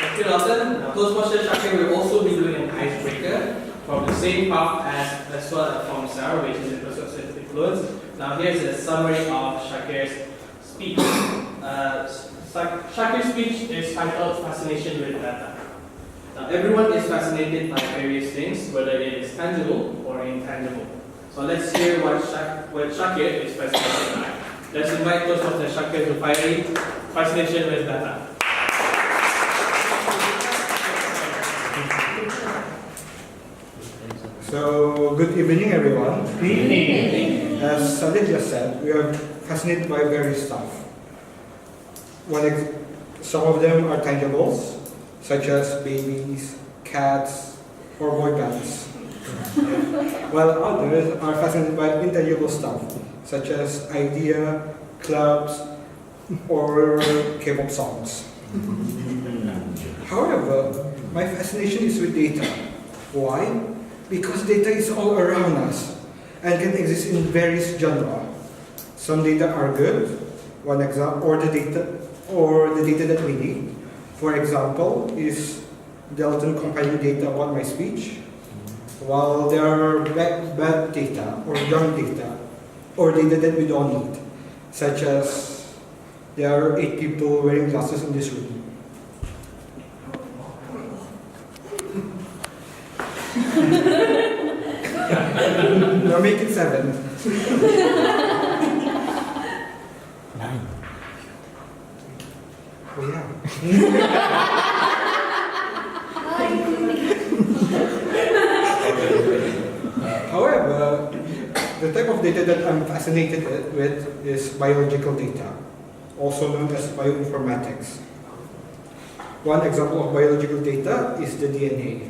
Thank you, Nelson. Now, post-motion Syakir will also be doing an icebreaker from the same path as well from Sarah, which is in persuasive influence. Now, here's a summary of Syakir's speech. Syakir's speech is titled Fascination with Data. Now, everyone is fascinated by various things, whether it is tangible or intangible. So let's hear what Syakir is fascinated by. Let's invite Toastmaster Syakir Zulfairy, Fascination with Data. So, good evening, everyone. Good evening. As Salih just said, we are fascinated by various stuff. Some of them are tangibles, such as babies, cats, or boy bands. While others are fascinated by intangible stuff, such as idea, clubs, or K-pop songs. However, my fascination is with data. Why? Because data is all around us and can exist in various genres. Some data are good, one example, or the data that we need. For example, is Delton compiling data about my speech, while there are bad data or junk data or data that we don't need, such as there are 8 people wearing glasses in this room. Now make it 7. 9. Oh yeah. However, the type of data that I'm fascinated with is biological data, also known as bioinformatics. One example of biological data is the DNA.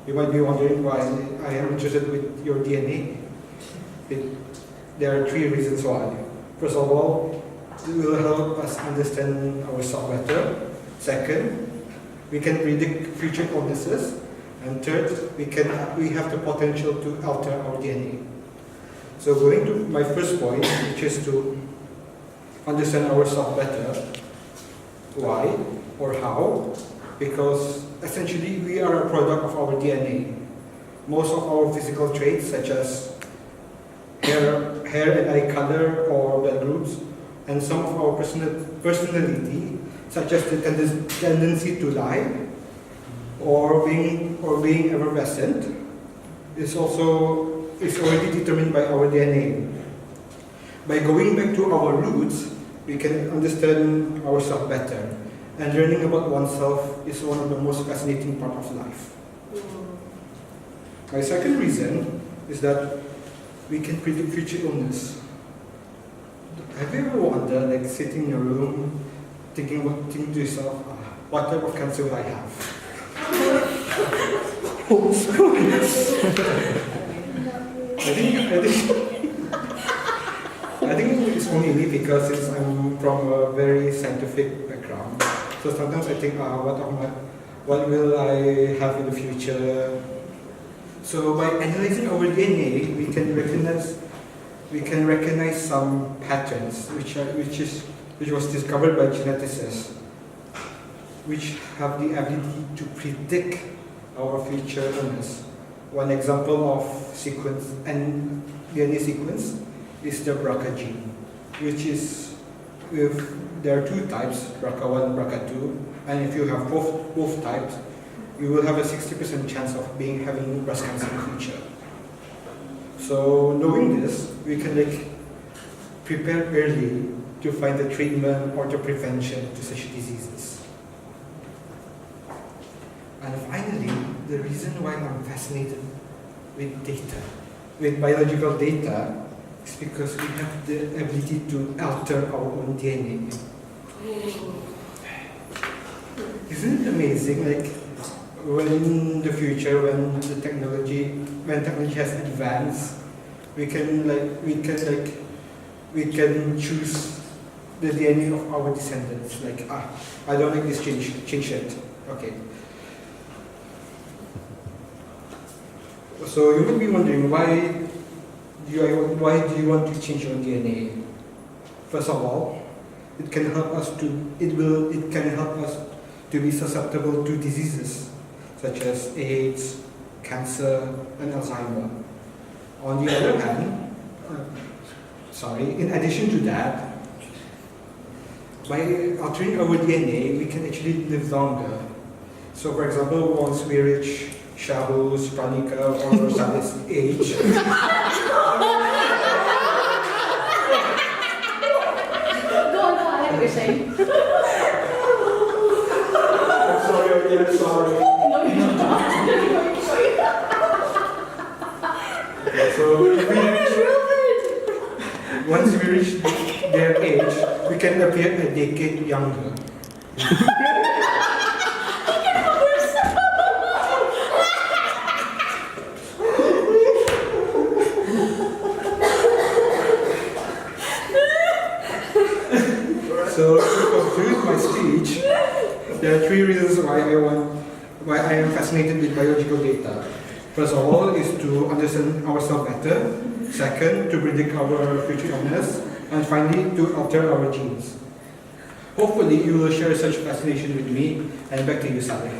You might be wondering why I am interested with your DNA. There are 3 reasons why. First of all, it will help us understand ourselves better. Second, we can predict future illnesses. And third, we have the potential to alter our DNA. So going to my first point, which is to understand ourselves better. Why or how? Because essentially we are a product of our DNA. Most of our physical traits, such as hair and eye color or blood groups, and some of our personality, such as the tendency to lie or being effervescent, is already determined by our DNA. By going back to our roots, we can understand ourselves better. And learning about oneself is one of the most fascinating parts of life. My second reason is that we can predict future illness. Have you ever wondered, like sitting in your room, thinking to yourself, what type of cancer will I have? I think it's only me because I'm from a very scientific background. So sometimes I think, what will I have in the future? So by analyzing our DNA, we can recognize some patterns which was discovered by geneticists, which have the ability to predict our future illness. One example of DNA sequence is the BRCA gene, which is there are 2 types, BRCA1 and BRCA2, and if you have both types, you will have a 60% chance of having breast cancer in the future. So knowing this, we can prepare early to find the treatment or the prevention to such diseases. And finally, the reason why I'm fascinated with data, with biological data, is because we have the ability to alter our own DNA. Isn't it amazing? When in the future, when technology has advanced, we can choose the DNA of our descendants. I don't like this, change it. Okay. So you would be wondering, why do you want to change your DNA? First of all, it can help us to to be susceptible to diseases such as AIDS, cancer, and Alzheimer. On the other hand, in addition to that, by altering our DNA, we can actually live longer. So, for example, once we reach Shahu's, Pranika, or Salih's age, Go on, what you're saying. I'm sorry, I'm sorry. No, you're not. So, once we reach their age, we can appear a decade younger. So to conclude my speech, there are 3 reasons why I am fascinated with biological data. First of all is to understand ourselves better. Second, to predict our future illness. And finally, to alter our genes. Hopefully, you will share such fascination with me. And back to you, Salih.